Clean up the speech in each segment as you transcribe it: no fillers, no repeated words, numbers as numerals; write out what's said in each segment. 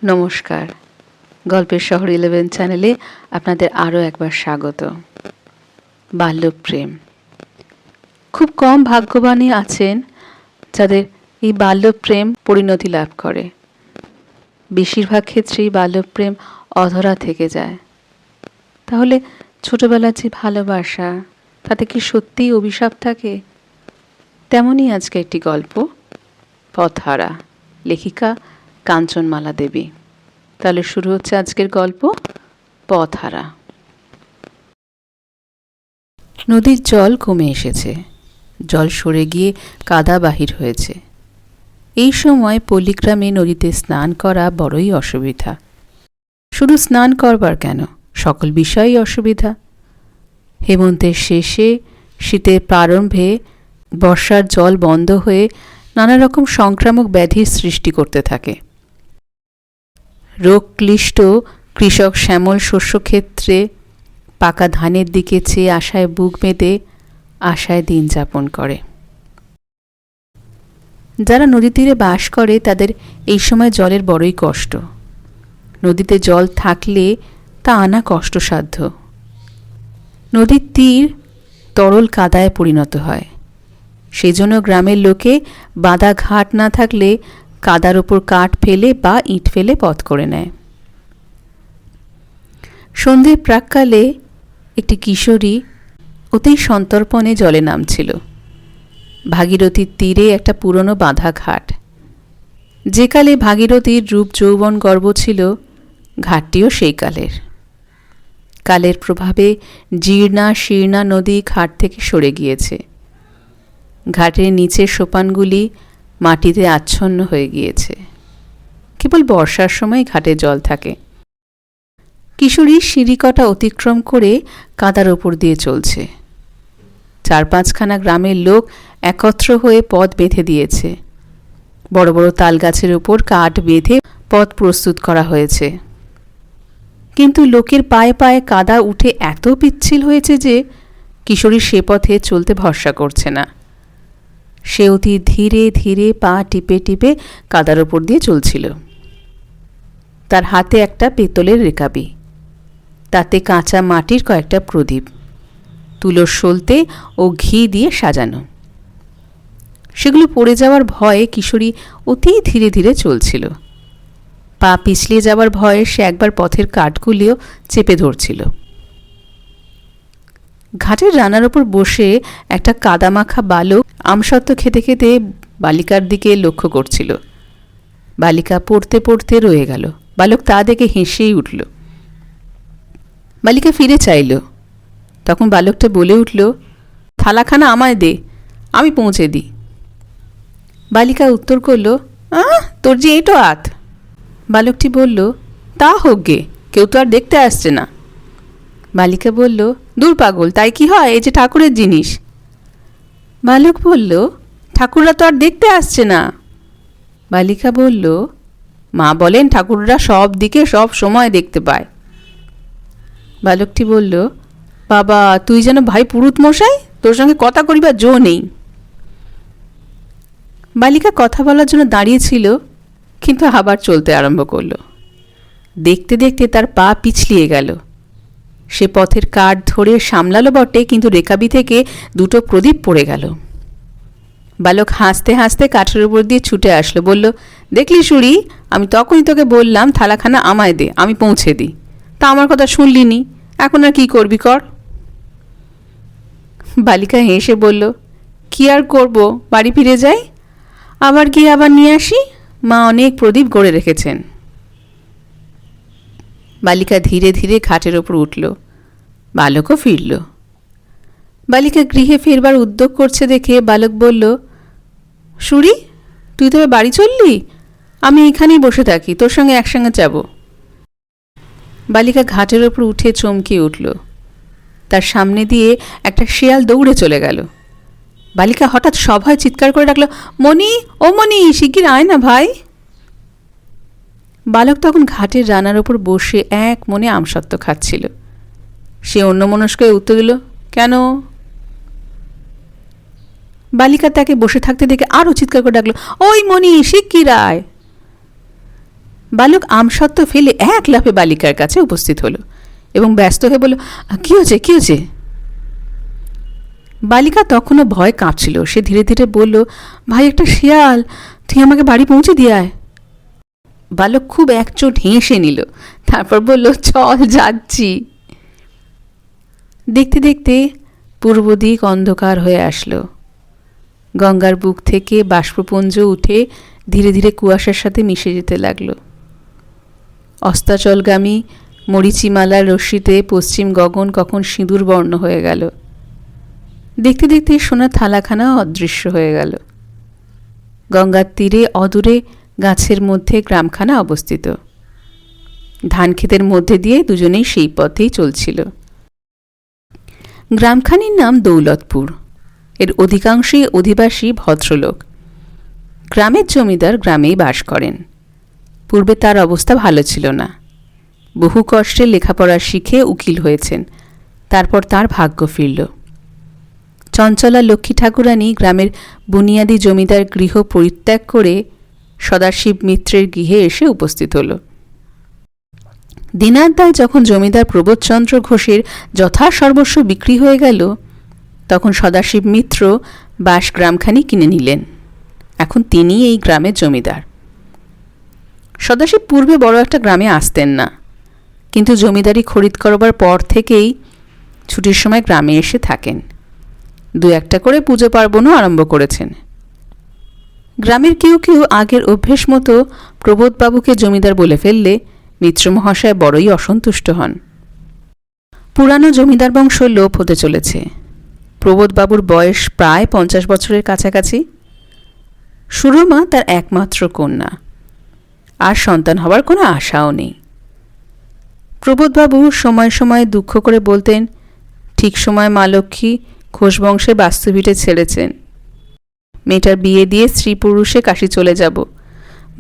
নমস্কার, গল্পের শহর 11 চ্যানেলে আপনাদের আরও একবার স্বাগত। বাল্যপ্রেম। খুব কম ভাগ্যবানই আছেন যাদের এই বাল্যপ্রেম পরিণতি লাভ করে। বেশিরভাগ ক্ষেত্রেই বাল্যপ্রেম অধরা থেকে যায়। তাহলে ছোটবেলার যে ভালোবাসা, তাতে কি সত্যিই অভিশাপ থাকে? তেমনই আজকে একটি গল্প, পথহারা, লেখিকা কাঞ্চনমালা দেবী। তাহলে শুরু হচ্ছে আজকের গল্প, পথহারা। নদীর জল কমে এসেছে, জল সরে গিয়ে কাদা বাহির হয়েছে। এই সময় পল্লীগ্রামে নদীতে স্নান করা বড়ই অসুবিধা। শুধু স্নান করবার কেন, সকল বিষয়েই অসুবিধা। হেমন্তের শেষে, শীতের প্রারম্ভে বর্ষার জল বন্ধ হয়ে নানা রকম সংক্রামক ব্যাধির সৃষ্টি করতে থাকে। রোগ ক্লিষ্ট কৃষক শ্যামল শস্যক্ষেত্রে পাকা ধানের দিকে চেয়ে আশায় বুক বেঁধে আশায় দিন যাপন করে। যারা নদী তীরে বাস করে তাদের এই সময় জলের বড়ই কষ্ট। নদীতে জল থাকলে তা আনা কষ্টসাধ্য। নদীর তীর তরল কাদায় পরিণত হয়। সেজন্য গ্রামের লোকে বাঁধা ঘাট না থাকলে কাদার ওপর কাঠ ফেলে বা ইট ফেলে পথ করে নেয়। সন্ধ্যের প্রাক্কালে একটি কিশোরী অতি সন্তর্পণে জলে নামছিল। ভাগীরথীর তীরে একটা পুরনো বাঁধা ঘাট। যে কালে ভাগীরথীর রূপ যৌবন গর্ব ছিল, ঘাটটিও সেই কালের। কালের প্রভাবে জীর্ণা শীর্ণা নদী ঘাট থেকে সরে গিয়েছে। ঘাটের নিচের সোপানগুলি মাটিতে আচ্ছন্ন হয়ে গিয়েছে। কেবল বর্ষার সময় ঘাটে জল থাকে। কিশোরী সিঁড়িকটা অতিক্রম করে কাদার ওপর দিয়ে চলছে। 4-5খানা গ্রামের লোক একত্র হয়ে পথ বেঁধে দিয়েছে। বড় বড় তাল গাছের ওপর কাঠ বেঁধে পথ প্রস্তুত করা হয়েছে। কিন্তু লোকের পায়ে পায়ে কাদা উঠে এত পিচ্ছিল হয়েছে যে কিশোরী সে পথে চলতে ভরসা করছে না। সে অতি ধীরে ধীরে পা টিপে টিপে কাদার ওপর দিয়ে চলছিল। তার হাতে একটা পেতলের রেকাবি, তাতে কাঁচা মাটির কয়েকটা প্রদীপ, তুলোর সলতে ও ঘি দিয়ে সাজানো। সেগুলো পড়ে যাওয়ার ভয়ে কিশোরী অতি ধীরে ধীরে চলছিল। পা পিছলিয়ে যাওয়ার ভয়ে সে একবার পথের কাঠগুলিও চেপে ধরছিল। ঘাটের রানার ওপর বসে একটা কাদামাখা বালক আমসত্ত্ব খেতে খেতে বালিকার দিকে লক্ষ্য করছিল। বালিকা পড়তে পড়তে রয়ে গেল। বালক তা দেখে হেসেই উঠল। বালিকা ফিরে চাইল। তখন বালকটা বলে উঠল, থালাখানা আমায় দে, আমি পৌঁছে দিই। বালিকা উত্তর করল, তোর যে এঁটো হাত। বালকটি বলল, তা হোক গে, কেউ তো আর দেখতে আসছে না। বালিকা বলল, দূর পাগল, তাই কি হয়, এই যে ঠাকুরের জিনিস। বালক বলল, ঠাকুররা তো আর দেখতে আসছে না। বালিকা বলল, মা বলেন ঠাকুররা সব দিকে সব সময় দেখতে পায়। বালকটি বলল, বাবা তুই যেন ভাই পুরুত মশাই, তোর সঙ্গে কথা করিবার জো নেই। বালিকা কথা বলার জন্য দাঁড়িয়েছিল, কিন্তু আবার চলতে আরম্ভ করল। দেখতে দেখতে তার পা পিছলিয়ে গেল। সে পথের কাঠ ধরে সামলালো বটে, কিন্তু রেকাবি থেকে 2টো প্রদীপ পড়ে গেল। বালক হাসতে হাসতে কাঠের উপর দিয়ে ছুটে আসলো, বলল, দেখলি সুরি, আমি তখনই তোকে বললাম থালাখানা আমায় দে, আমি পৌঁছে দিই। তা আমার কথা শুনলি নি, এখন আর কি করবি কর। বালিকা হেসে বলল, কি আর করব, বাড়ি ফিরে যাই, আবার গিয়ে আবার নিয়ে আসি, মা অনেক প্রদীপ গড়ে রেখেছেন। বালিকা ধীরে ধীরে ঘাটের ওপর উঠল। বালকও ফিরল। বালিকা গৃহে ফিরবার উদ্যোগ করছে দেখে বালক বলল, সুরি, তুই তবে বাড়ি চললি? আমি এখানেই বসে থাকি, তোর সঙ্গে একসঙ্গে যাব। বালিকা ঘাটের ওপর উঠে চমকে উঠল। তার সামনে দিয়ে একটা শেয়াল দৌড়ে চলে গেল। বালিকা হঠাৎ সভয়ে চিৎকার করে ডাকল, মণি, ও মণি, শিগগির আয় না ভাই। বালক তখন ঘাটের রানার ওপর বসে এক মনে আমসত্ত্ব খাচ্ছিল। সে অন্যমনস্ক হয়ে উত্তর দিল, কেন? বালিকা তাকে বসে থাকতে দেখে আরও চিৎকার করে ডাকল, ওই মণি, শিগগির আয়। বালক আমসত্ত্ব ফেলে এক লাফে বালিকার কাছে উপস্থিত হলো এবং ব্যস্ত হয়ে বলল, কি হয়েছে, কি হয়েছে? বালিকা তখনও ভয় কাঁপছিল। সে ধীরে ধীরে বলল, ভাই, একটা শিয়াল, তুই আমাকে বাড়ি পৌঁছে দিয়ে আয়। বালক খুব একচোট হেসে নিল, তারপর বলল, চল, যাচ্ছি। দেখতে দেখতে পূর্ব দিক অন্ধকার হয়ে আসলো। গঙ্গার বুক থেকে বাষ্পপুঞ্জ উঠে ধীরে ধীরে কুয়াশার সাথে মিশে যেতে লাগলো। অস্তাচলগামী মরিচিমালার রশ্মিতে পশ্চিম গগন কখন সিঁদুর বর্ণ হয়ে গেল। দেখতে দেখতে সোনার থালাখানা অদৃশ্য হয়ে গেল। গঙ্গার তীরে অদূরে গাছের মধ্যে গ্রামখানা অবস্থিত। ধানক্ষেতের মধ্যে দিয়ে দুজনেই সেই পথেই চলছিল। গ্রামখানির নাম দৌলতপুর। এর অধিকাংশই অধিবাসী ভদ্রলোক। গ্রামের জমিদার গ্রামেই বাস করেন। পূর্বে তার অবস্থা ভালো ছিল না। বহু কষ্টে লেখাপড়া শিখে উকিল হয়েছেন। তারপর তার ভাগ্য ফিরল। চঞ্চলা লক্ষ্মী ঠাকুরানী গ্রামের বুনিয়াদি জমিদার গৃহ পরিত্যাগ করে সদাশিব মিত্রের গৃহে এসে উপস্থিত হল। দিনার দায় যখন জমিদার প্রবোধচন্দ্র ঘোষের যথাসর্বস্ব বিক্রি হয়ে গেল, তখন সদাশিব মিত্র বাস গ্রামখানি কিনে নিলেন। এখন তিনি এই গ্রামের জমিদার। সদাশিব পূর্বে বড় একটা গ্রামে আসতেন না, কিন্তু জমিদারি খরিদ করবার পর থেকেই ছুটির সময় গ্রামে এসে থাকেন। দু একটা করে পুজো পার্বণও আরম্ভ করেছেন। গ্রামের কেউ কেউ আগের অভ্যেস মতো প্রবোধবাবুকে জমিদার বলে ফেললে মিত্রমহাশয় বড়ই অসন্তুষ্ট হন। পুরানো জমিদার বংশ লোপ হতে চলেছে। প্রবোধবাবুর বয়স প্রায় 50 বছরের কাছাকাছি। সুরমা তার একমাত্র কন্যা। আর সন্তান হবার কোনো আশাও নেই। প্রবোধবাবু সময় সময় দুঃখ করে বলতেন, ঠিক সময় মা লক্ষ্মী ঘোষ বংশে বাস্তুভিটে ছেড়েছেন। মেয়েটার বিয়ে দিয়ে স্ত্রী পুরুষে কাশি চলে যাব।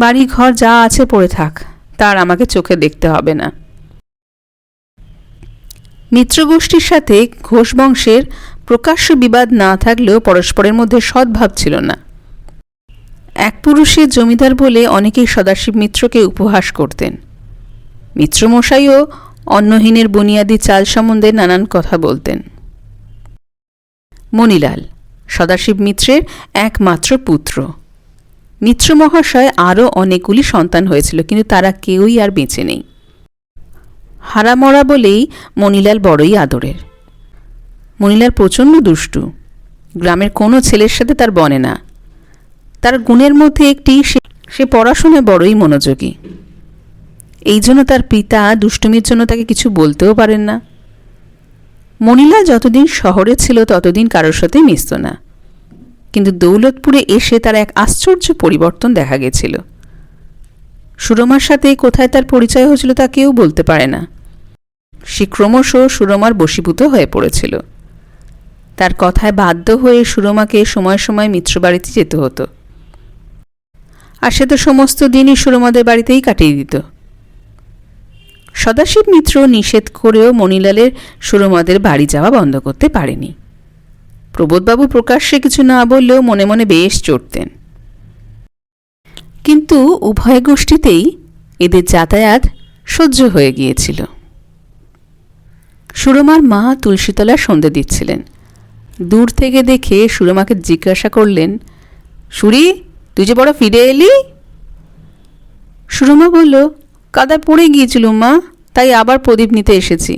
বাড়ি ঘর যা আছে পড়ে থাক, তার আমাকে চোখে দেখতে হবে না। মিত্রগোষ্ঠীর সাথে ঘোষ বংশের প্রকাশ্য বিবাদ না থাকলেও পরস্পরের মধ্যে সদ্ভাব ছিল না। এক পুরুষের জমিদার বলে অনেকেই সদাশিব মিত্রকে উপহাস করতেন। মিত্রমশাইও অন্নহীনের বুনিয়াদি চাল সম্বন্ধে নানান কথা বলতেন। মণিলাল সদাশিব মিত্রের একমাত্র পুত্র। মিত্রমহাশয় আরও অনেকগুলি সন্তান হয়েছিল, কিন্তু তারা কেউই আর বেঁচে নেই। হারামরা বলেই মণিলাল বড়ই আদরের। মণিলাল প্রচণ্ড দুষ্টু। গ্রামের কোনো ছেলের সাথে তার বনে না। তার গুণের মধ্যে একটি, সে পড়াশোনায় বড়ই মনোযোগী। এই জন্য তার পিতা দুষ্টুমির জন্য তাকে কিছু বলতেও পারেন না। মণিলাল যতদিন শহরে ছিল ততদিন কারোর সাথে মিশত না, কিন্তু দৌলতপুরে এসে তার এক আশ্চর্য পরিবর্তন দেখা গেছিল। সুরমার সাথে কোথায় তার পরিচয় হয়েছিল তা কেউ বলতে পারে না। সে ক্রমশ সুরমার বশীভূত হয়ে পড়েছিল। তার কথায় বাধ্য হয়ে সুরমাকে সময় সময় মিত্রবাড়িতে যেতে হতো। আর সে তো সমস্ত দিনই সুরমাদের বাড়িতেই কাটিয়ে দিত। সদাশিব মিত্র নিষেধ করেও মণিলালের সুরমাদের বাড়ি যাওয়া বন্ধ করতে পারেনি। প্রবোধবাবু প্রকাশ্যে কিছু না বললেও মনে মনে বেশ চড়তেন। কিন্তু উভয় গোষ্ঠীতেই এদের যাতায়াত সহ্য হয়ে গিয়েছিল। সুরমার মা তুলসীতলা সন্ধে দিচ্ছিলেন। দূর থেকে দেখে সুরমাকে জিজ্ঞাসা করলেন, সুরি, তুই যে বড় ফিরে এলি? সুরমা বলল, কাদায় পড়ে গিয়েছিলুম মা, তাই আবার প্রদীপ নিতে এসেছি।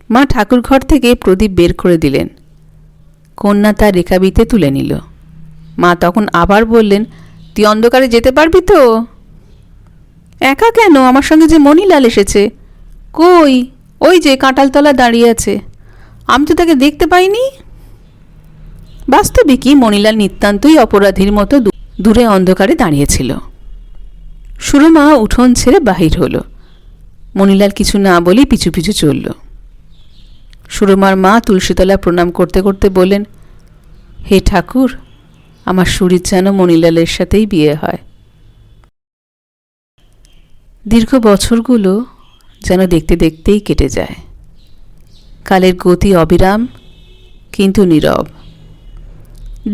মা ঠাকুর ঘর থেকে প্রদীপ বের করে দিলেন। কন্যা তার রেখাবিতে তুলে নিল। মা তখন আবার বললেন, তুই অন্ধকারে যেতে পারবি তো? একা কেন? আমার সঙ্গে যে মণিলাল এসেছে। কই? ওই যে কাঁঠালতলা দাঁড়িয়ে আছে। আমি তো তাকে দেখতে পাইনি। বাস্তবিকই মণিলাল নিতান্তই অপরাধীর মতো দূরে অন্ধকারে দাঁড়িয়েছিল। সুরমা উঠোন ছেড়ে বাহির হল। মণিলাল কিছু না বলে পিছু পিছু চলল। সুরমার মা তুলসীতলা প্রণাম করতে করতে বললেন, হে ঠাকুর, আমার সুরির যেন মণিলালের সাথেই বিয়ে হয়। দীর্ঘ বছরগুলো যেন দেখতে দেখতেই কেটে যায়। কালের গতি অবিরাম কিন্তু নীরব।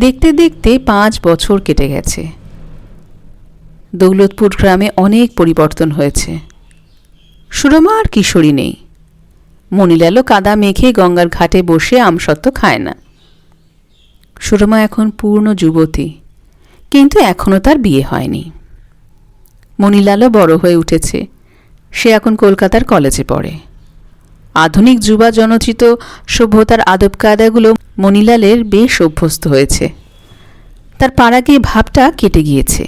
দেখতে দেখতে 5 বছর কেটে গেছে। দৌলতপুর গ্রামে অনেক পরিবর্তন হয়েছে। সুরমা আর কিশোরী নেই। মণিলালও কাদা মেখে গঙ্গার ঘাটে বসে আমসত্ত্ব খায় না। সুরমা এখন পূর্ণ যুবতী, কিন্তু এখনও তার বিয়ে হয়নি। মণিলালও বড় হয়ে উঠেছে। সে এখন কলকাতার কলেজে পড়ে। আধুনিক যুবা জনচিত সভ্যতার আদব কায়দাগুলো মণিলালের বেশ অভ্যস্ত হয়েছে। তার পাড়াগে ভাবটা কেটে গিয়েছে।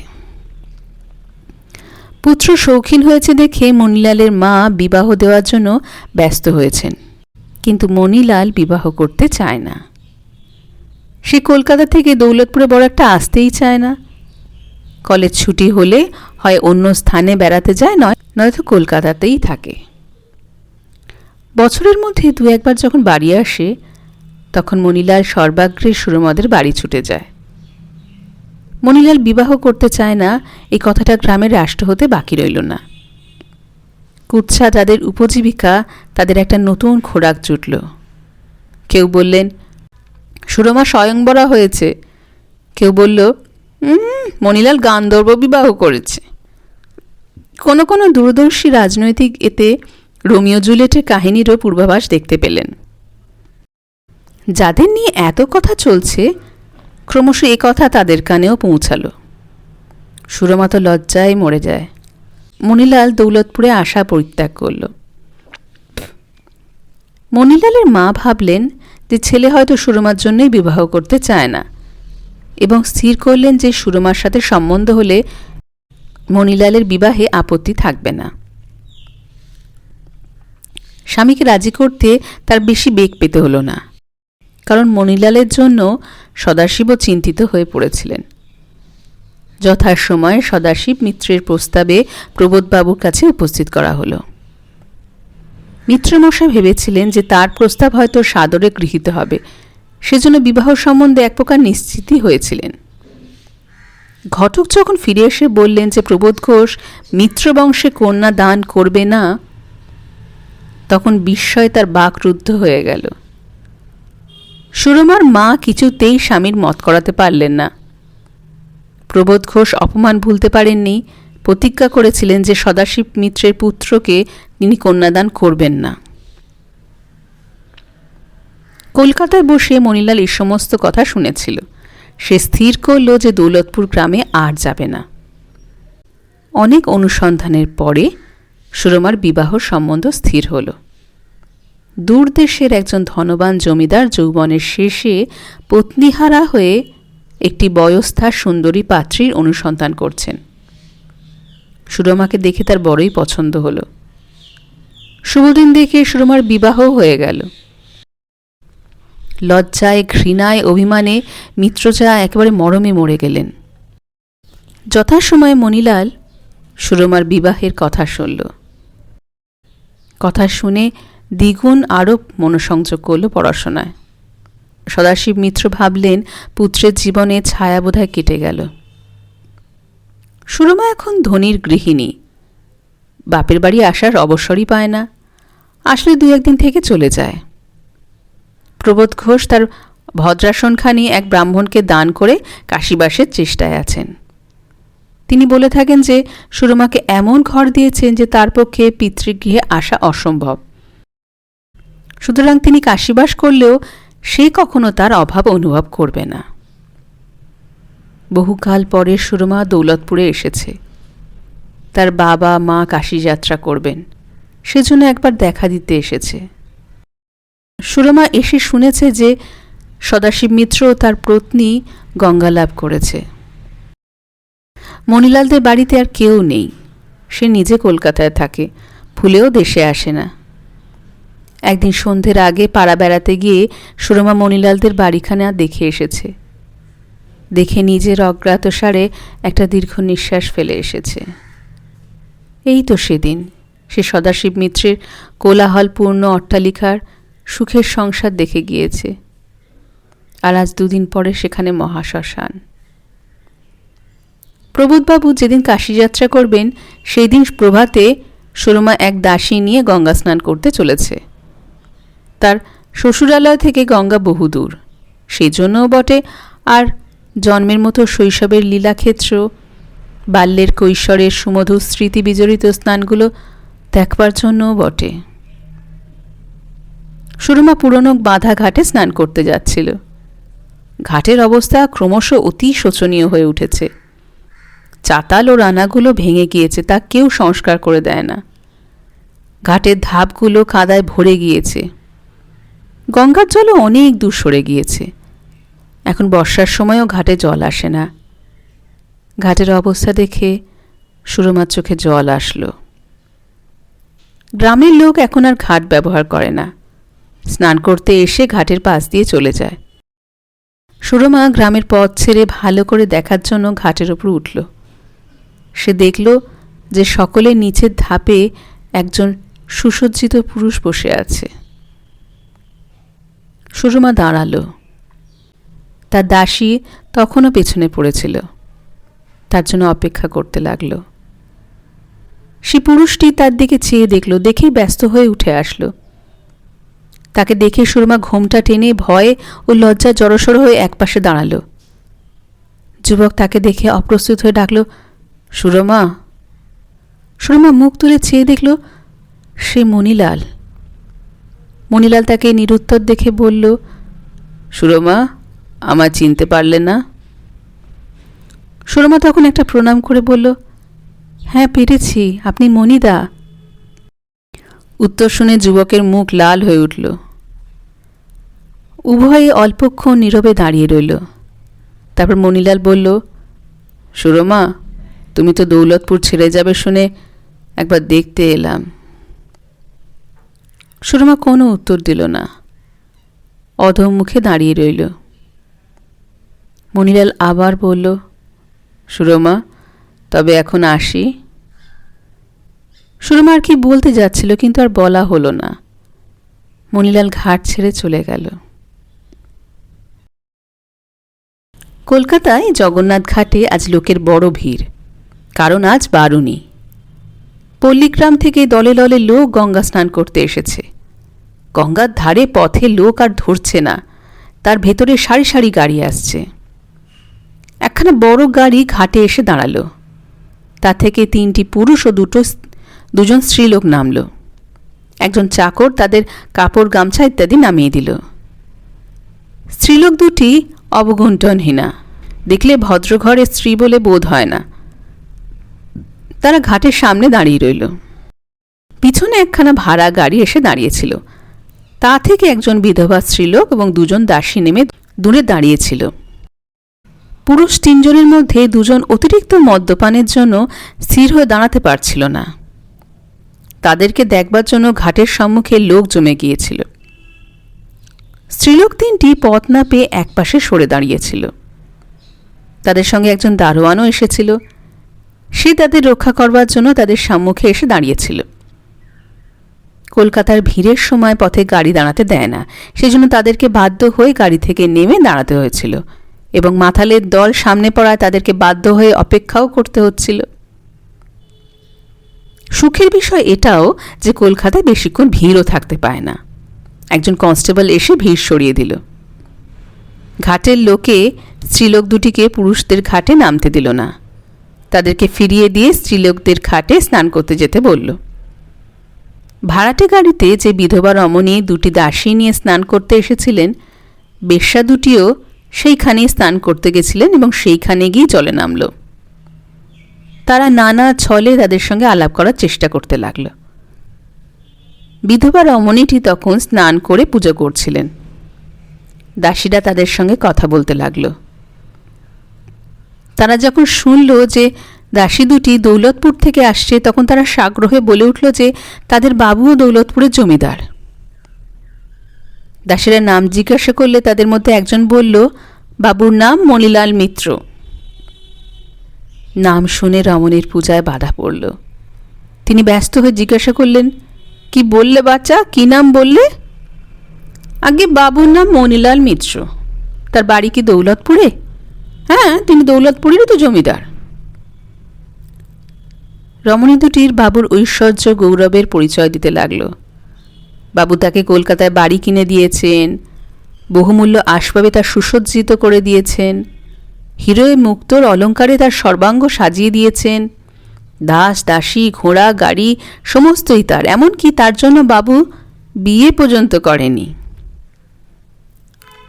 পুত্র শৌখিন হয়েছে দেখে মণিলালের মা বিবাহ দেওয়ার জন্য ব্যস্ত হয়েছেন, কিন্তু মণিলাল বিবাহ করতে চায় না। সে কলকাতা থেকে দৌলতপুরে বড় একটা আসতেই চায় না। কলেজ ছুটি হলে হয় অন্য স্থানে বেড়াতে যায়, নয়তো কলকাতাতেই থাকে। বছরের মধ্যে দু একবার যখন বাড়ি আসে, তখন মণিলাল সর্বাগ্রে সুরমাদের বাড়ি ছুটে যায়। মণিলাল বিবাহ করতে চায় না, এই কথাটা গ্রামের রাষ্ট্র হতে বাকি রইল না। কুৎসা যাদের উপজীবিকা, তাদের একটা নতুন খোরাক জুটল। কেউ বললেন, সুরমা স্বয়ংবরা হয়েছে। কেউ বলল, মণিলাল গান্ধর্ব বিবাহ করেছে। কোনো কোনো দূরদর্শী রাজনৈতিক এতে রোমিও জুলিয়েটের কাহিনীরও পূর্বাভাস দেখতে পেলেন। যাদের নিয়ে এত কথা চলছে, ক্রমশ এ কথা তাদের কানেও পৌঁছাল। সুরমা তো লজ্জায় মরে যায়। মণিলাল দৌলতপুরে আসা পরিত্যাগ করল। মণিলালের মা ভাবলেন যে ছেলে হয়তো সুরমার জন্যই বিবাহ করতে চায় না, এবং স্থির করলেন যে সুরমার সাথে সম্বন্ধ হলে মণিলালের বিবাহে আপত্তি থাকবে না। স্বামীকে রাজি করতে তার বেশি বেগ পেতে হলো না, কারণ মণিলালের জন্য সদাশিবও চিন্তিত হয়ে পড়েছিলেন। যথাসময়ে সদাশিব মিত্রের প্রস্তাবে প্রবোধবাবুর কাছে উপস্থিত করা হলো। মিত্রমশাই ভেবেছিলেন যে তার প্রস্তাব হয়তো সাদরে গৃহীত হবে, সেজন্য বিবাহ সম্বন্ধে এক প্রকার নিশ্চিতই হয়েছিলেন। ঘটক যখন ফিরে এসে বললেন যে প্রবোধ ঘোষ মিত্রবংশে কন্যা দান করবে না, তখন বিস্ময়ে তার বাক রুদ্ধ হয়ে গেল। সুরমার মা কিছুতেই স্বামীর মত করাতে পারলেন না। প্রবোধ ঘোষ অপমান ভুলতে পারেননি, প্রতিজ্ঞা করেছিলেন যে সদাশিব মিত্রের পুত্রকে তিনি কন্যাদান করবেন না। কলকাতায় বসে মণিলাল এই সমস্ত কথা শুনেছিল। সে স্থির করল যে দৌলতপুর গ্রামে আর যাবে না। অনেক অনুসন্ধানের পরে সুরমার বিবাহ সম্বন্ধ স্থির হল। দূরদেশের একজন ধনবান জমিদার যৌবনের শেষে পত্নীহারা হয়ে একটি বয়স্থা সুন্দরী পাত্রীর অনুসন্ধান করছেন। সুরমাকে দেখে তার বড়ই পছন্দ হল। শুভদিন দেখে সুরমার বিবাহ হয়ে গেল। লজ্জায়, ঘৃণায়, অভিমানে মিত্রজা একেবারে মরমে মরে গেলেন। যথাসময়ে মণিলাল সুরমার বিবাহের কথা শুনল। কথা শুনে দ্বিগুণ আরও মনোসংযোগ করল পড়াশোনায়। সদাশিব মিত্র ভাবলেন পুত্রের জীবনে ছায়া বোধহয় কেটে গেল। সুরমা এখন ধনীর গৃহিণী, বাপের বাড়ি আসার অবসরই পায় না, আসলে দু একদিন থেকে চলে যায়। প্রবোধ ঘোষ তার ভদ্রাসনখানি এক ব্রাহ্মণকে দান করে কাশীবাসের চেষ্টায় আছেন। তিনি বলে থাকেন যে সুরমাকে এমন ঘর দিয়েছেন যে তার পক্ষে পিতৃগৃহে আসা অসম্ভব। সুতরাং তিনি কাশীবাস করলেও সে কখনো তার অভাব অনুভব করবে না। বহুকাল পরে সুরমা দৌলতপুরে এসেছে। তার বাবা মা কাশী যাত্রা করবেন, সেজন্য একবার দেখা দিতে এসেছে। সুরমা এসে শুনেছে যে সদাশিব মিত্র তার পত্নী গঙ্গা লাভ করেছে। মণিলালদের বাড়িতে আর কেউ নেই। সে নিজে কলকাতায় থাকে, ভুলেও দেশে আসে না। একদিন সন্ধ্যের আগে পাড়া বেড়াতে গিয়ে সুরমা মণিলালদের বাড়িখানা দেখে এসেছে। দেখে নিজের অজ্ঞাতসারে একটা দীর্ঘ নিঃশ্বাস ফেলে এসেছে। এই তো সেদিন সে সদাশিব মিত্রের কোলাহলপূর্ণ অট্টালিকার সুখের সংসার দেখে গিয়েছে, আর আজ দুদিন পরে সেখানে মহাশ্মশান। প্রবোধবাবু যেদিন কাশীযাত্রা করবেন সেই দিন প্রভাতে সুরমা এক দাসী নিয়ে গঙ্গা স্নান করতে চলেছে। তার শ্বশুরালয় থেকে গঙ্গা বহুদূর, সেই জন্যও বটে, আর জন্মের মতো শৈশবের লীলাক্ষেত্র বাল্যের কৈশোরের সুমধুর স্মৃতি বিজড়িত স্নানগুলো দেখবার জন্যও বটে। সুরমা পুরনো বাঁধা ঘাটে স্নান করতে যাচ্ছিল। ঘাটের অবস্থা ক্রমশ অতি শোচনীয় হয়ে উঠেছে। চাতাল ও রানাগুলো ভেঙে গিয়েছে, তা কেউ সংস্কার করে দেয় না। ঘাটের ধাপগুলো কাদায় ভরে গিয়েছে। গঙ্গার জলও অনেক দূর সরে গিয়েছে। এখন বর্ষার সময়ও ঘাটে জল আসে না। ঘাটের অবস্থা দেখে সুরমার চোখে জল আসলো। গ্রামের লোক এখন আর ঘাট ব্যবহার করে না, স্নান করতে এসে ঘাটের পাশ দিয়ে চলে যায়। সুরমা গ্রামের পথ ছেড়ে ভালো করে দেখার জন্য ঘাটের ওপর উঠল। সে দেখল যে সকলের নিচের ধাপে একজন সুসজ্জিত পুরুষ বসে আছে। সুরমা দাঁড়ালো। তার দাসী তখনও পেছনে পড়েছিল, তার জন্য অপেক্ষা করতে লাগল। সে পুরুষটি তার দিকে চেয়ে দেখল, দেখেই ব্যস্ত হয়ে উঠে আসলো। তাকে দেখে সুরমা ঘোমটা টেনে ভয়ে ও লজ্জা জড়সড় হয়ে একপাশে দাঁড়ালো। যুবক তাকে দেখে অপ্রস্তুত হয়ে ডাকল, সুরমা। সুরমা মুখ তুলে চেয়ে দেখল সে মণিলাল। মণিলাল তাকে নিরুত্তর দেখে বলল, সুরমা, আমায় চিনতে পারলে না? সুরমা তখন একটা প্রণাম করে বলল, হ্যাঁ পেরেছি, আপনি মণিদা। উত্তর শুনে যুবকের মুখ লাল হয়ে উঠল। উভয়ে অল্পক্ষণ নীরবে দাঁড়িয়ে রইল। তারপর মণিলাল বলল, সুরমা, তুমি তো দৌলতপুর ছেড়ে যাবে শুনে একবার দেখতে এলাম। সুরমা কোনো উত্তর দিল না, অধম মুখে দাঁড়িয়ে রইল। মণিলাল আবার বলল, সুরমা, তবে এখন আসি। সুরমা আর কি বলতে যাচ্ছিল, কিন্তু আর বলা হলো না। মণিলাল ঘাট ছেড়ে চলে গেল। কলকাতায় জগন্নাথ ঘাটে আজ লোকের বড় ভিড়, কারণ আজ বারুণী। পল্লীগ্রাম থেকে দলে দলে লোক গঙ্গা স্নান করতে এসেছে। গঙ্গার ধারে পথে লোক আর ধরছে না, তার ভেতরে সারি সারি গাড়ি আসছে। একখানা বড় গাড়ি ঘাটে এসে দাঁড়ালো। তা থেকে 3টি পুরুষ ও দুজন স্ত্রীলোক নামল। একজন চাকর তাদের কাপড় গামছা ইত্যাদি নামিয়ে দিল। স্ত্রীলোক দুটি অবগুণ্ঠনহীনা, দেখলে ভদ্রঘরের স্ত্রী বলে বোধ হয় না। তারা ঘাটের সামনে দাঁড়িয়ে রইল। পিছনে একখানা ভাড়া গাড়ি এসে দাঁড়িয়েছিল। তা থেকে একজন বিধবা স্ত্রীলোক এবং 2জন দাসী নেমে দূরে দাঁড়িয়েছিল। পুরুষ 3 জনের মধ্যে 2জন অতিরিক্ত মদ্যপানের জন্য স্থির হয়ে দাঁড়াতে পারছিল না। তাদেরকে দেখবার জন্য ঘাটের সম্মুখে লোক জমে গিয়েছিল। স্ত্রীলোক 3টি পথ না পেয়ে একপাশে সরে দাঁড়িয়েছিল। তাদের সঙ্গে একজন দারোয়ানও এসেছিল। সে তাদের রক্ষা করবার জন্য তাদের সম্মুখে এসে দাঁড়িয়েছিল। কলকাতার ভিড়ের সময় পথে গাড়ি দাঁড়াতে দেয় না, সেজন্য তাদেরকে বাধ্য হয়ে গাড়ি থেকে নেমে দাঁড়াতে হয়েছিল, এবং মাথালের দল সামনে পড়ায় তাদেরকে বাধ্য হয়ে অপেক্ষাও করতে হচ্ছিল। সুখের বিষয় এটাও যে কলকাতায় বেশিক্ষণ ভিড়ও থাকতে পায় না। একজন কনস্টেবল এসে ভিড় সরিয়ে দিল। ঘাটের লোকে স্ত্রীলোক দুটিকে পুরুষদের ঘাটে নামতে দিল না, তাদেরকে ফিরিয়ে দিয়ে স্ত্রীলোকদের ঘাটে স্নান করতে যেতে বলল। ভাড়াটে গাড়িতে যে বিধবা রমণী 2টি দাসী নিয়ে স্নান করতে এসেছিলেন, বেশ্যা দুটিও সেইখানেই স্নান করতে গেছিলেন এবং সেইখানে গিয়ে জলে নামল। তারা নানা ছলে তাদের সঙ্গে আলাপ করার চেষ্টা করতে লাগল। বিধবা রমণীটি তখন স্নান করে পুজো করছিলেন। দাসীরা তাদের সঙ্গে কথা বলতে লাগল। তারা যখন শুনল যে দাসী দুটি দৌলতপুর থেকে আসছে, তখন তারা সাগ্রহে বলে উঠল যে তাদের বাবুও দৌলতপুরের জমিদার। দাসীরা নাম জিজ্ঞাসা করলে তাদের মধ্যে একজন বলল, বাবুর নাম মণিলাল মিত্র। নাম শুনে রমণীর পূজায় বাধা পড়ল। তিনি ব্যস্ত হয়ে জিজ্ঞাসা করলেন, কি বললে বাচ্চা, কি নাম বললে? আগে বাবুর নাম মণিলাল মিত্র। তার বাড়ি কি দৌলতপুরে? হ্যাঁ, তিনি দৌলতপুরেরই তো জমিদার। রমণী দুটির বাবুর ঐশ্বর্য গৌরবের পরিচয় দিতে লাগল। বাবু তাকে কলকাতায় বাড়ি কিনে দিয়েছেন, বহুমূল্য আসবাবে তা সুসজ্জিত করে দিয়েছেন, হিরোয়ে মুক্তোর অলঙ্কারে তার সর্বাঙ্গ সাজিয়ে দিয়েছেন। দাস দাসী ঘোড়া গাড়ি সমস্তই তার, এমনকি তার জন্য বাবু বিয়ে পর্যন্ত করেনি।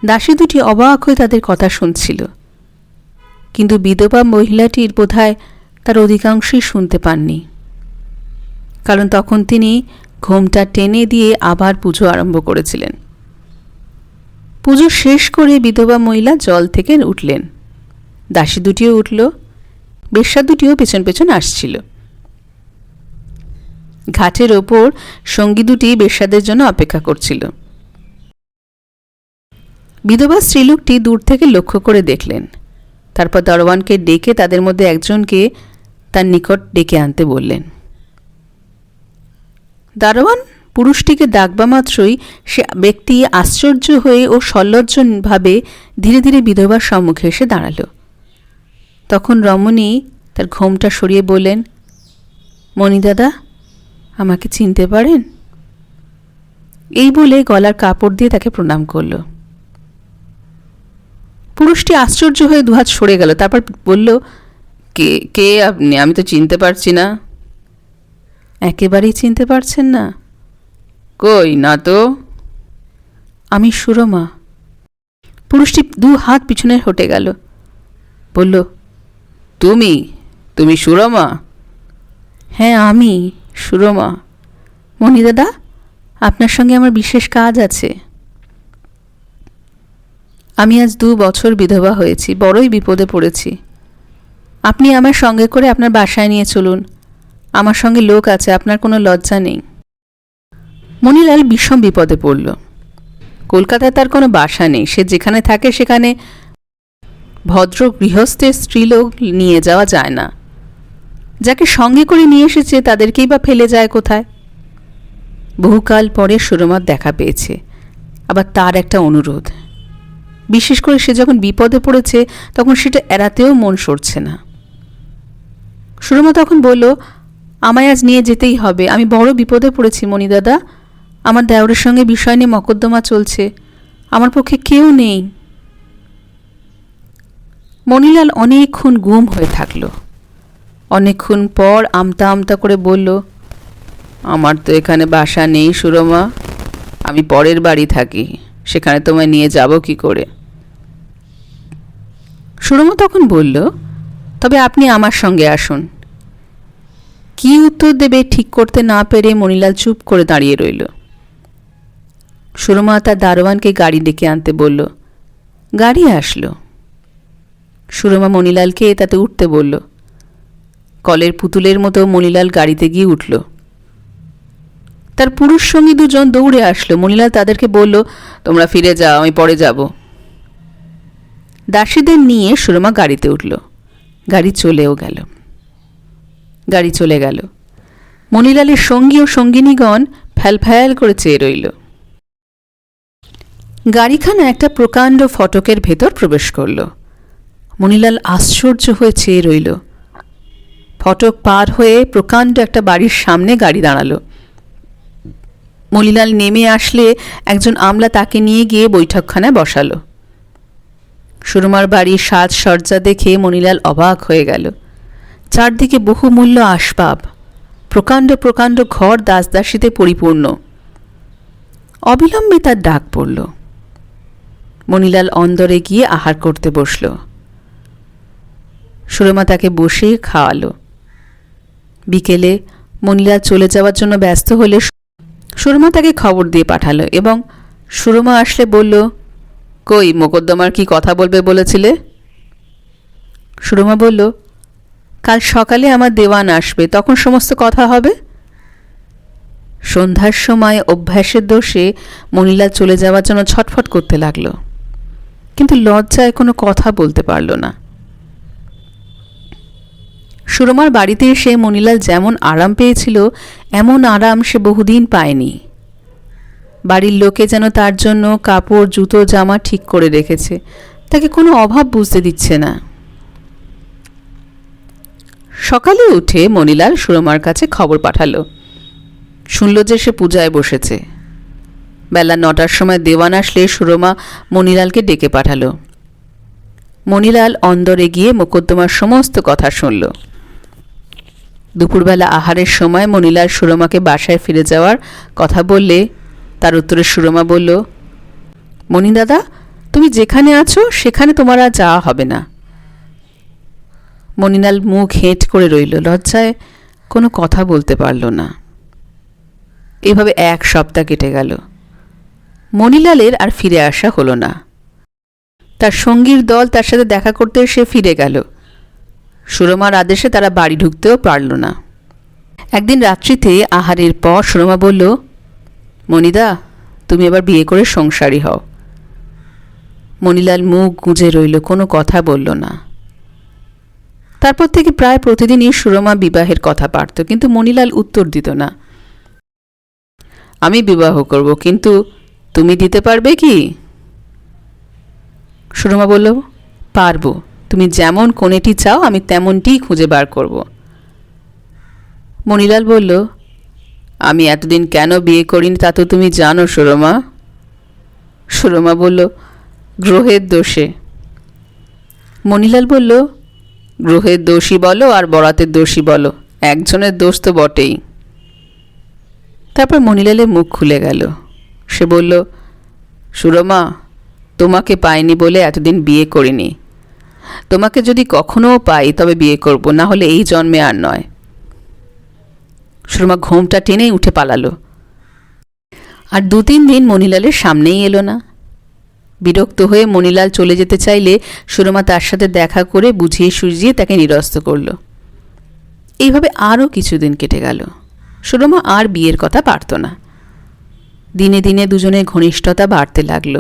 দাসী দুটি অবাক হয়ে তাদের কথা শুনছিল, কিন্তু বিধবা মহিলাটির বোধহয় তার অধিকাংশই শুনতে পাননি, কারণ তখন তিনি ঘোমটা টেনে দিয়ে আবার পুজো আরম্ভ করেছিলেন। পুজো শেষ করে বিধবা মহিলা জল থেকে উঠলেন। দাসী দুটিও উঠল, বেশ্যা দুটিও পেছন পেছন আসছিল। ঘাটের ওপর সঙ্গী দুটি বেশ্যাদের জন্য অপেক্ষা করছিল। বিধবা স্ত্রীলোকটি দূর থেকে লক্ষ্য করে দেখলেন, তারপর দরওয়ানকে ডেকে তাদের মধ্যে একজনকে তার নিকট ডেকে আনতে বললেন। দারোয়ান পুরুষটিকে ডাকবা মাত্রই সে ব্যক্তি আশ্চর্য হয়ে ও সলজ্জভাবে ধীরে ধীরে বিধবার সম্মুখে এসে দাঁড়াল। তখন রমণী তার ঘোমটা সরিয়ে বললেন, মণিদাদা, আমাকে চিনতে পারেন? এই বলে গলার কাপড় দিয়ে তাকে প্রণাম করল। পুরুষটি আশ্চর্য হয়ে দুহাত সরে গেল, তারপর বলল, কে কে আপনি? আমি তো চিনতে পারছি না। একেবারেই চিনতে পারছেন না? কই না তো। আমি সুরমা। পুরুষটি দু হাত পিছনে হটে গেল, বলল, তুমি তুমি সুরমা? হ্যাঁ, আমি সুরমা। মণিদাদা, আপনার সঙ্গে আমার বিশেষ কাজ আছে। আমি আজ 2 বছর বিধবা হয়েছি, বড়ই বিপদে পড়েছি। আপনি আমার সঙ্গে করে আপনার বাসায় নিয়ে চলুন। আমার সঙ্গে লোক আছে, আপনার কোনো লজ্জা নেই। মণিলাল বিষম বিপদে পড়ল। কলকাতায় তার কোনো বাসা নেই, সে যেখানে থাকে সেখানে ভদ্র গৃহস্থের স্ত্রীলোক নিয়ে যাওয়া যায় না। যাকে সঙ্গে করে নিয়ে এসেছে তাদেরকেই বা ফেলে যায় কোথায়? বহুকাল পরে সুরমার দেখা পেয়েছে, আবার তার একটা অনুরোধ। বিশেষ করে সে যখন বিপদে পড়েছে তখন সেটা এড়াতেও মন সরছে না। সুরমা তখন বলল, আমায় আজ নিয়ে যেতেই হবে, আমি বড় বিপদে পড়েছি মণিদাদা। আমার দেওরের সঙ্গে বিষয় নিয়ে মকদ্দমা চলছে, আমার পক্ষে কেউ নেই। মণিলাল অনেকক্ষণ গুম হয়ে থাকল। অনেকক্ষণ পর আমতা আমতা করে বলল, আমার তো এখানে বাসা নেই সুরমা, আমি পরের বাড়ি থাকি, সেখানে তোমায় নিয়ে যাব কি করে? সুরমা তখন বলল, তবে আপনি আমার সঙ্গে আসুন। কি উত্তর দেবে ঠিক করতে না পেরে মণিলাল চুপ করে দাঁড়িয়ে রইল। সুরমা তার দারোয়ানকে গাড়ি ডেকে আনতে বলল। গাড়ি আসলো। সুরমা মণিলালকে তাতে উঠতে বলল। কলের পুতুলের মতো মণিলাল গাড়িতে গিয়ে উঠল। তার পুরুষ সঙ্গী দুজন দৌড়ে আসলো। মণিলাল তাদেরকে বলল, তোমরা ফিরে যাও, আমি পরে যাব। দাসীদের নিয়ে সুরমা গাড়িতে উঠল। গাড়ি চলে গেল। মণিলালের সঙ্গী ও সঙ্গিনীগণ ফ্যালফ্যাল করে চেয়ে রইল। গাড়িখানা একটা প্রকাণ্ড ফটকের ভেতর প্রবেশ করল। মণিলাল আশ্চর্য হয়ে চেয়ে রইল। ফটক পার হয়ে প্রকাণ্ড একটা বাড়ির সামনে গাড়ি দাঁড়ালো। মণিলাল নেমে আসলে একজন আমলা তাকে নিয়ে গিয়ে বৈঠকখানায় বসালো। সুরমার বাড়ির সাজসজ্জা দেখে মণিলাল অবাক হয়ে গেল। চারদিকে বহুমূল্য আসবাব, প্রকাণ্ড প্রকাণ্ড ঘর দাসদাসীতে পরিপূর্ণ। অবিলম্বে তার ডাক পড়ল। মণিলাল অন্দরে গিয়ে আহার করতে বসল। সুরমা তাকে বসে খাওয়ালো। বিকেলে মণিলাল চলে যাওয়ার জন্য ব্যস্ত হলে সুরমা তাকে খবর দিয়ে পাঠালো এবং সুরমা আসলে বলল, কই মোকদ্দমার কি কথা বলবে বলেছিলে? সুরমা বলল, কাল সকালে আমার দেওয়ান আসবে, তখন সমস্ত কথা হবে। সন্ধ্যার সময় অভ্যাসের দোষে মণিলাল চলে যাওয়ার জন্য ছটফট করতে লাগলো, কিন্তু লজ্জায় কোনো কথা বলতে পারল না। সুরমার বাড়িতে এসে মণিলাল যেমন আরাম পেয়েছিল এমন আরাম সে বহুদিন পায়নি। বাড়ির লোকে যেন তার জন্য কাপড় জুতো জামা ঠিক করে রেখেছে, তাকে কোনো অভাব বুঝতে দিচ্ছে না। সকালে উঠে মণিলাল সুরমার কাছে খবর পাঠালো। শুনল যে সে পূজায় বসেছে। বেলা 9টার সময় দেওয়ান আসলে সুরমা মণিলালকে ডেকে পাঠালো। মণিলাল অন্দরে গিয়ে মোকদ্দমার সমস্ত কথা শুনল। দুপুরবেলা আহারের সময় মণিলাল সুরমাকে বাসায় ফিরে যাওয়ার কথা বললে তার উত্তরে সুরমা বলল, মণি দাদা, তুমি যেখানে আছো সেখানে তোমার আর যাওয়া হবে না। মণিলাল মুখ হেঁট করে রইল, লজ্জায় কোনো কথা বলতে পারল না। এভাবে 1 সপ্তাহ কেটে গেল। মণিলালের আর ফিরে আসা হলো না। তার সঙ্গীর দল তার সাথে দেখা করতে সে ফিরে গেল। সুরমার আদেশে তারা বাড়ি ঢুকতেও পারল না। একদিন রাত্রিতে আহারের পর সুরমা বলল, মণিদা, তুমি এবার বিয়ে করে সংসারী হও। মণিলাল মুখ গুঁজে রইল, কোনো কথা বলল না। তারপর থেকে প্রায় প্রতিদিনই সুরমা বিবাহের কথা পারত, কিন্তু মণিলাল উত্তর দিত না। আমি বিবাহ করব, কিন্তু তুমি দিতে পারবে কি? সুরমা বলল, পারবো। তুমি যেমন কোণেটি চাও আমি তেমনটিই খুঁজে বার করব। মণিলাল বলল, আমি এতদিন কেন বিয়ে করিনি তা তো তুমি জানো সুরমা। সুরমা বলল, গ্রহের দোষে। মণিলাল বলল, গ্রহের দোষী বলো আর বরাতের দোষী বলো, একজনের দোষ তো বটেই। তারপর মণিলালের মুখ খুলে গেল। সে বলল, সুরমা, তোমাকে পাইনি বলে এতদিন বিয়ে করিনি। তোমাকে যদি কখনোও পাই তবে বিয়ে করব, না হলে এই জন্মে আর নয়। সুরমা ঘোমটা টেনেই উঠে পালালো। আর 2-3 দিন মণিলালের সামনেই এলো না। বিরক্ত হয়ে মণিলাল চলে যেতে চাইলে সুরমা তার সাথে দেখা করে বুঝিয়ে সুঝিয়ে তাকে নিরস্ত করল। এইভাবে আরও কিছুদিন কেটে গেল। সুরমা আর বিয়ের কথা পারত না। দিনে দিনে দুজনের ঘনিষ্ঠতা বাড়তে লাগল।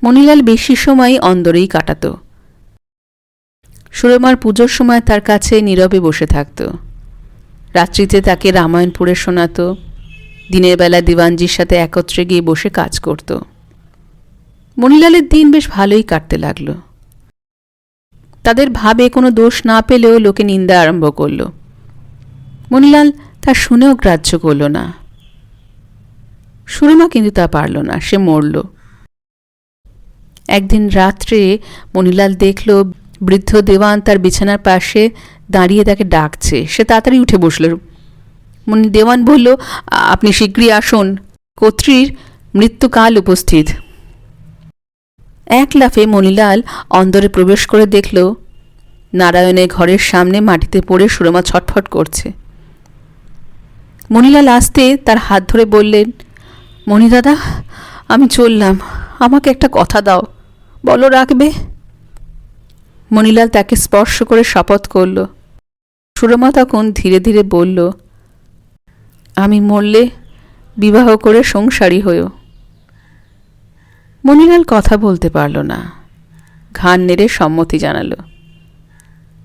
মণিলাল বেশি সময় অন্দরেই কাটাত। সুরমার পুজোর সময় তার কাছে নীরবে বসে থাকত। রাত্রিতে তাকে রামায়ণ পড়ে শোনাত। দিনের বেলা দিওয়ানজির সাথে একত্রে গিয়ে বসে কাজ করত। মণিলালের দিন বেশ ভালোই কাটতে লাগল। তাদের ভাবে কোনো দোষ না পেলেও লোকে নিন্দা আরম্ভ করল। মণিলাল তা শুনেও গ্রাহ্য করল না। সুরমা কিন্তু তা পারল না, সে মরল। একদিন রাত্রে মণিলাল দেখল বৃদ্ধ দেওয়ান তার বিছানার পাশে দাঁড়িয়ে তাকে ডাকছে। সে তাড়াতাড়ি উঠে বসল। দেওয়ান বলল, আপনি শীঘ্রই আসুন, কর্ত্রীর মৃত্যুকাল উপস্থিত। এক লাফে মণিলাল অন্দরে প্রবেশ করে দেখল নারায়ণের ঘরের সামনে মাটিতে পড়ে সুরমা ছটফট করছে। মণিলাল আসতে তার হাত ধরে বললেন, মণিদাদা, আমি চললাম, আমাকে একটা কথা দাও, বলো রাখবে। মণিলাল তাকে স্পর্শ করে শপথ করল। সুরমা তখন ধীরে ধীরে বলল, আমি মরলে বিবাহ করে সংসারী হয়েও। মণিলাল কথা বলতে পারল না, ঘাড় নেড়ে সম্মতি জানাল।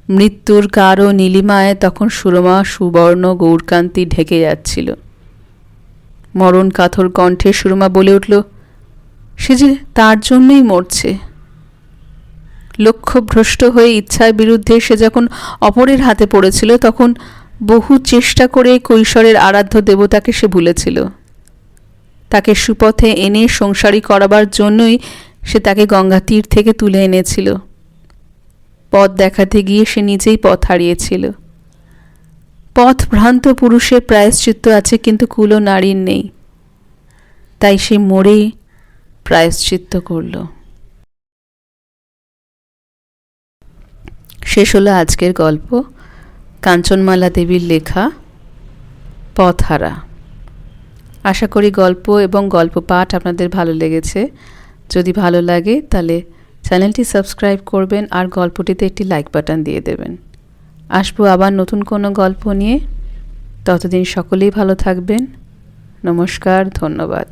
মৃত্যুর কারো নীলিমায় তখন সুরমা সুবর্ণ গৌরকান্তি ঢেকে যাচ্ছিল। মরণ কাতর কণ্ঠে সুরমা বলে উঠল, সে যে তার জন্যই মরছে। লক্ষ্যভ্রষ্ট হয়ে ইচ্ছার বিরুদ্ধে সে যখন অপরের হাতে পড়েছিল তখন বহু চেষ্টা করে কৈশোরের আরাধ্য দেবতাকে সে ভুলেছিল। তাকে সুপথে এনে সংসারী করাবার জন্যই সে তাকে গঙ্গা তীর থেকে তুলে এনেছিল। পথ দেখাতে গিয়ে সে নিজেই পথ হারিয়েছিল। পথ ভ্রান্ত পুরুষের প্রায়শ্চিত্ত আছে, কিন্তু কুলো নারীর নেই। তাই সে মরেই প্রায়শ্চিত্ত করল। শেষ হলো আজকের গল্প, কাঞ্চনমালা দেবীর লেখা পথহারা। আশা করি গল্প এবং গল্প পাঠ আপনাদের ভালো লেগেছে। যদি ভালো লাগে তাহলে চ্যানেলটি সাবস্ক্রাইব করবেন আর গল্পটিতে একটি লাইক বাটন দিয়ে দেবেন। আসবো আবার নতুন কোনো গল্প নিয়ে। ততদিন সকলেই ভালো থাকবেন। নমস্কার, ধন্যবাদ।